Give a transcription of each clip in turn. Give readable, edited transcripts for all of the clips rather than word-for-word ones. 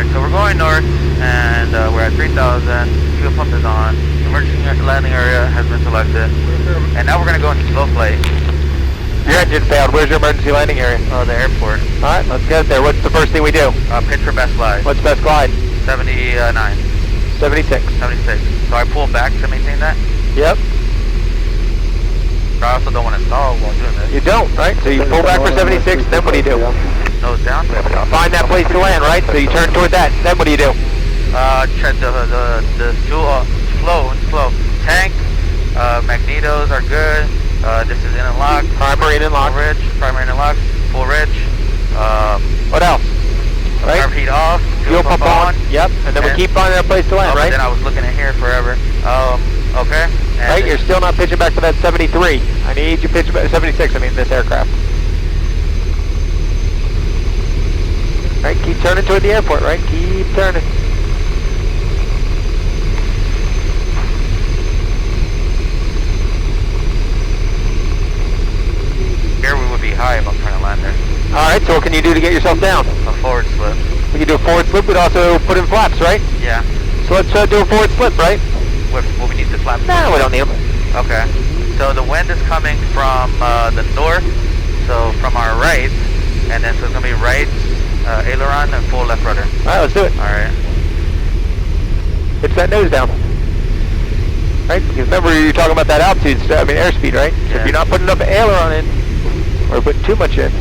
Alright, so we're going north, and we're at 3,000. Fuel pump is on. Emergency landing area has been selected. And now we're going to go into slow flight. Your engine failed. Where's your emergency landing area? Oh, the airport. Alright, let's get there. What's the first thing we do? Pitch for best glide. What's best glide? 79. 76. 76. So I pull back to maintain that? Yep. I also don't want to stall while doing this. You don't, right? So you pull back for 76, then what do you do? Nose down? Find that place to land, right? So you turn toward that, then what do you do? Check the fuel, slow. Tank, magnetos are good. This is in and lock. Primary in and lock. Primary in and lock. Full rich. What else? Right? Carb heat off. Fuel pump on. Yep. And then we keep finding that place to land, right? Then I was looking in here forever. Okay. And right, you're still not pitching back to that 73. I need you pitch back 76. I mean this aircraft. Right, keep turning toward the airport. Right, keep turning. Here we would be high if I'm trying to land there. All right, so what can you do to get yourself down? A forward slip. We can do a forward slip. We'd also put in flaps, right? Yeah. So let's do a forward slip, right? Will we need the flaps? No, we don't need them. Okay. So the wind is coming from the north, so from our right, and then so it's going to be right aileron and full left rudder. All right, let's do it. All right. Pitch that nose down. Right? Because remember you're talking about that altitude, airspeed, right? So if you're not putting enough aileron in, or putting too much in,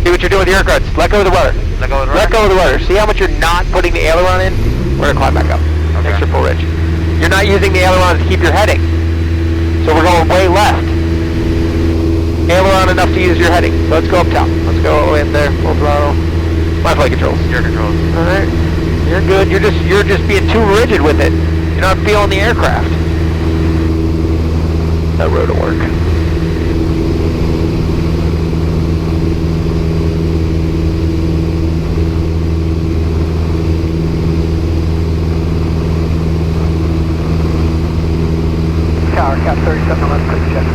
see what you're doing with the air guards. Let go of the rudder. Let go of the rudder? Let go of the rudder. See how much you're not putting the aileron in? We're going to climb back up. Okay. Make sure full ridge. You're not using the aileron to keep your heading. So we're going way left. Aileron enough to use your heading. So let's go up top. Let's go all the way in there. Full throttle. My flight controls. Your controls. Alright. You're good. You're just being too rigid with it. You're not feeling the aircraft. That road will work. Tower, Cap 37, let's quick check.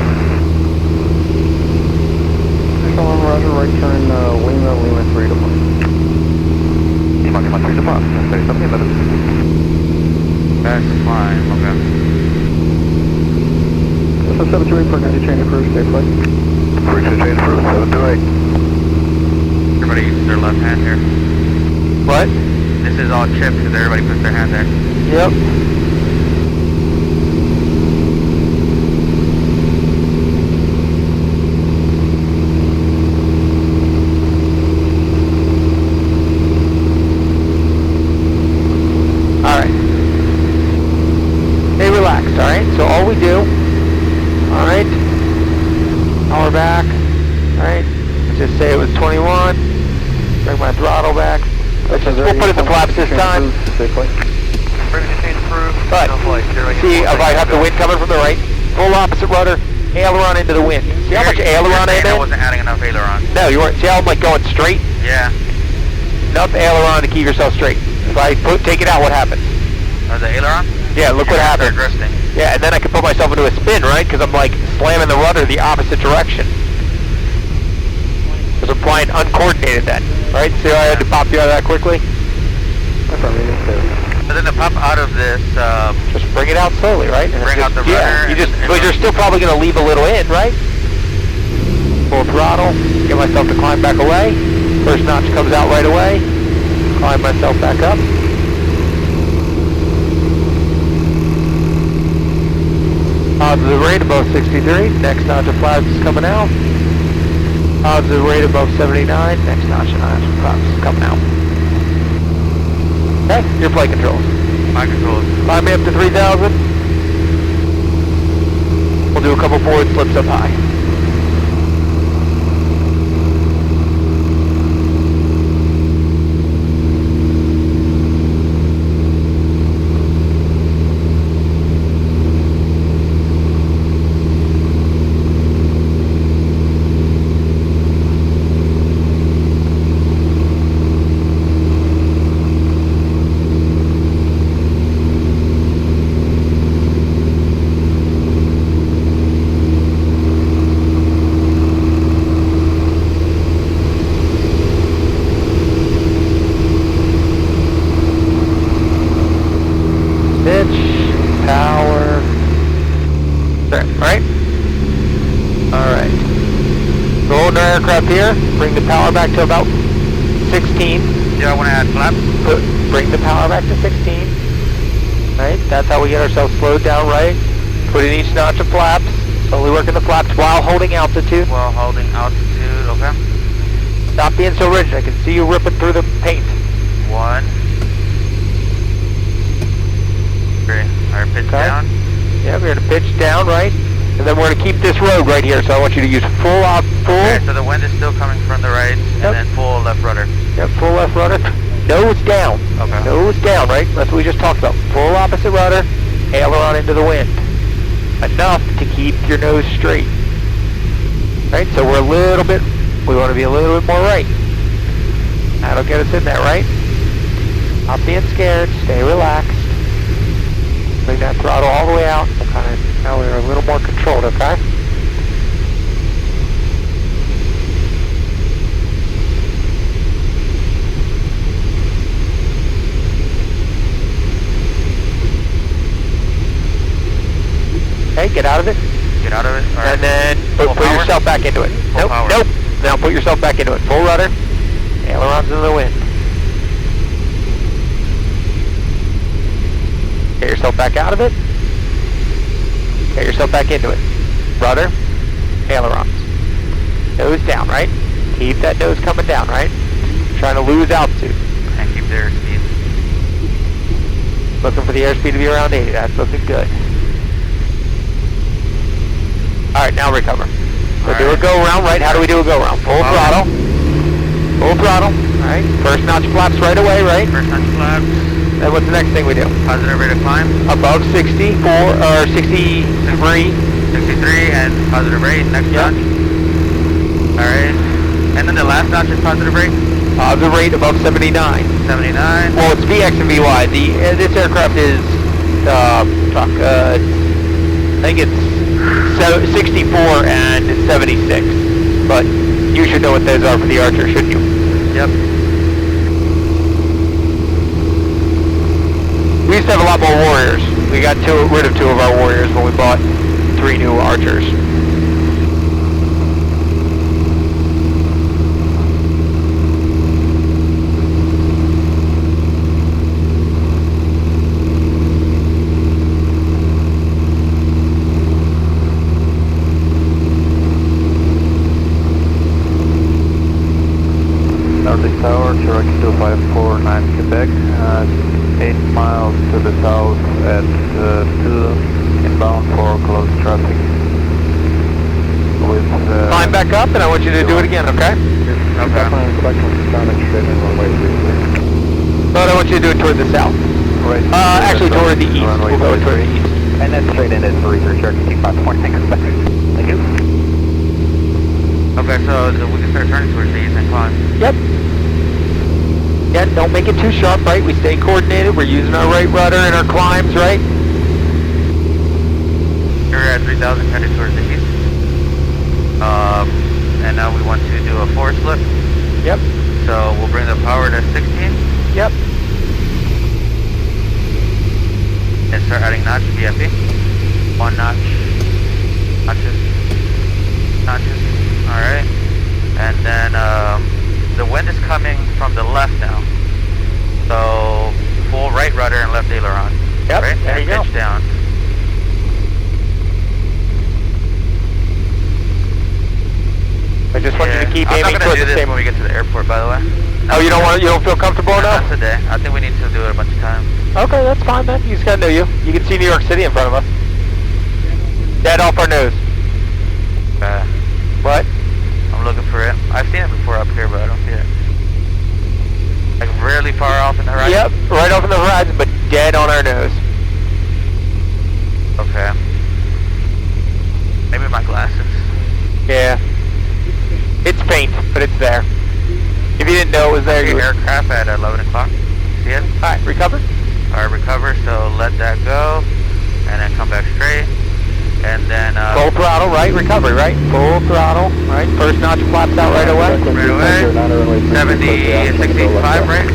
Roger, right turn, Lima 3 to 1. Lima 3 to 1, 37 minutes. That's fine, okay. So 728 for 90 chain approved, stay flight. Frequency chain approved, 728. Everybody uses their left hand here. What? This is all chipped because everybody puts their hand there. Yep. Alright, so all we do, alright, power back, alright, let's just say it was 21, bring my throttle back, we'll put in the flaps this time. Frequency change approved. But, No flight. see, if I have the wind coming from the right, full opposite rudder, aileron into the wind. See how much aileron I I wasn't adding enough aileron. No, you weren't. See how I'm like going straight? Yeah. Enough aileron to keep yourself straight. If I take it out, what happens? The aileron? Yeah, look what happens. They're drifting. Yeah, and then I can put myself into a spin, right? Because I'm like slamming the rudder the opposite direction. Because I'm flying uncoordinated then, right? See how I had to pop you out of that quickly? But then to pop out of this, Just bring it out slowly, right? And bring out the yeah, rudder. but you're still probably going to leave a little in, right? Full throttle, get myself to climb back away. First notch comes out right away. Climb myself back up. Positive rate above 63, next notch of flaps is coming out. Positive rate above 79, next notch of flaps is coming out. Okay, your flight controls. My controls. Climb me up to 3,000. We'll do a couple forward slips up high. aircraft here. Bring the power back to about 16. Do I want to add flaps? Bring the power back to 16. Right, that's how we get ourselves slowed down, right? Put in each notch of flaps. Slowly working the flaps while holding altitude. While holding altitude, okay. Stop being so rigid. I can see you ripping through the paint. 1, 3. Alright, pitch down. Yeah, we're going to pitch down, right? And then we're going to keep this road right here, so I want you to use full off, full. Okay, so the wind is still coming from the right, and then full left rudder. Yep, full left rudder. Nose down. Okay. Nose down, right? That's what we just talked about. Full opposite rudder, aileron into the wind. Enough to keep your nose straight. Right, so we want to be a little bit more right. That'll get us in there, right? Not being scared, stay relaxed. Bring that throttle all the way out. Now we're a little more controlled, okay? Okay, get out of it. Get out of it. All right. And then put yourself back into it. Full power. Nope. Now put yourself back into it. Full rudder. Ailerons in the wind. Get yourself back out of it. Get yourself back into it. Rudder. Ailerons. Nose down, right? Keep that nose coming down, right? Trying to lose altitude. And keep the airspeed. Looking for the airspeed to be around 80. That's looking good. Alright, now recover. So do a go around, right? How do we do a go around? Full throttle. Full throttle. Alright. First notch flaps right away, right? First notch flaps. Then what's the next thing we do? Positive rate of climb. Above 64 or 63. 63 and positive rate. Next notch. Alright. And then the last notch is positive rate. Positive rate above 79. 79. Well, it's VX and VY. This aircraft is I think it's 64 and 76. But you should know what those are for the Archer, shouldn't you? Yep. We used to have a lot more Warriors. We got rid of 2 of our Warriors when we bought 3 new Archers. Nordic Tower, Cherokee 2549 Quebec, 8 miles to the south at 2 inbound for close traffic. With Climb back up, and I want you to do it again, okay? Okay. But I want you to do it toward the south. Right. Actually toward the east. We'll go toward the east. And then straight in at 33 Cherokee 2549 Quebec. Thank you. Okay, so we can start turning towards the east and climb. Yep. Yeah, don't make it too sharp, right? We stay coordinated. We're using our right rudder and our climbs, right? You're at 3,000 headed towards the east. And now we want to do a forward slip. Yep. So we'll bring the power to 16. Yep. And start adding notch, VFE. 1 notch. Notches. Alright. And then the wind is coming from the left now. So full right rudder and left aileron. Yep, right? there and you go. pitch down. I just want you to keep I'm aiming not toward gonna do the this same. when we get to the airport, by the way. Oh, you don't feel comfortable enough? Not today. I think we need to do it a bunch of times. Okay, that's fine then. You just gotta know you. You can see New York City in front of us. Dead off our nose. What? I'm looking for it. I've seen it before up here, but I don't see it. Like really far off in the horizon? Yep, right off in the horizon, but dead on our nose. Okay. Maybe my glasses. Yeah. It's faint, but it's there. If you didn't know it was there, you Your would... aircraft at 11 o'clock. See it? Alright, recover. Alright, recover, so let that go. And then come back straight. And then, Full throttle, right? Recovery, right? Full throttle, right? First notch flaps out right away. right away. 70, 65, right?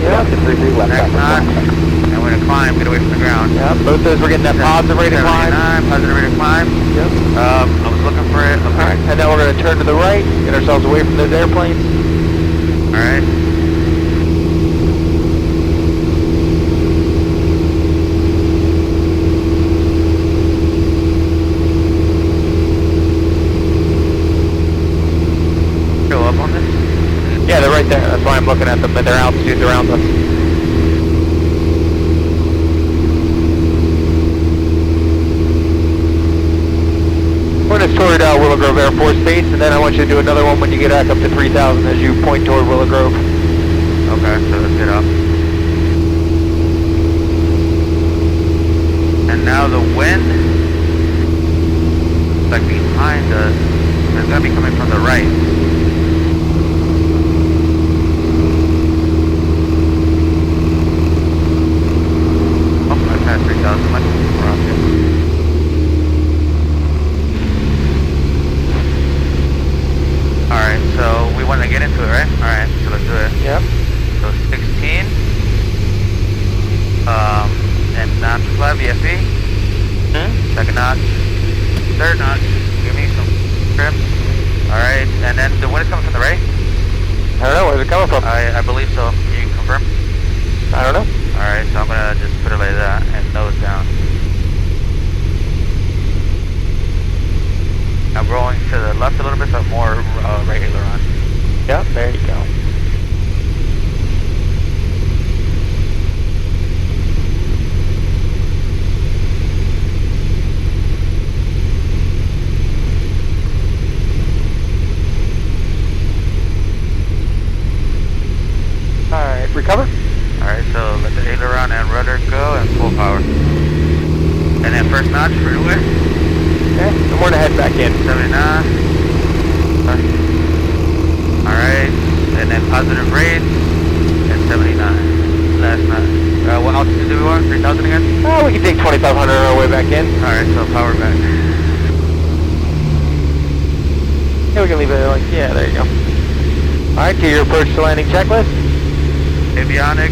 Yeah. Next notch. And we're gonna climb, get away from the ground. Yeah, both those we're getting that positive rate of climb. 79, positive rate of climb. Yep. I was looking for it. Okay. Alright, and then we're going to turn to the right, get ourselves away from those airplanes. Alright. Go up on this? Yeah, they're right there. That's why I'm looking at them, and their altitudes around us. Point us toward Willow Grove Air Force Base, and then I want you to do another one when you get back up to 3,000 as you point toward Willow Grove. Okay, so let's get up. And now the wind, like behind us, it's gonna be coming from the right. Oh, I passed 3,000, much more up here. Alright, so we want to get into it, right? Alright, so let's do it. Yep. So 16, and notch flat VFE, second notch, third notch, give me some trim. Alright, and then the wind is coming from the right? I don't know, where's it coming from? I believe so, can you confirm? I don't know. Alright, so I'm gonna just put it like that and nose down. I'm rolling to the left a little bit, so more right aileron. Yep, there you go. Alright, recover? Alright, so let the aileron and rudder go and full power. And then first notch for the wind. Okay, and we're gonna head back in. 79. Alright, and then positive rate and 79. Last notch. What altitude do we want? 3,000 again? Oh, we can take 2,500 on our way back in. Alright, so power back. Yeah, we can leave it like, yeah, there you go. Alright, to your approach to landing checklist. Avionics.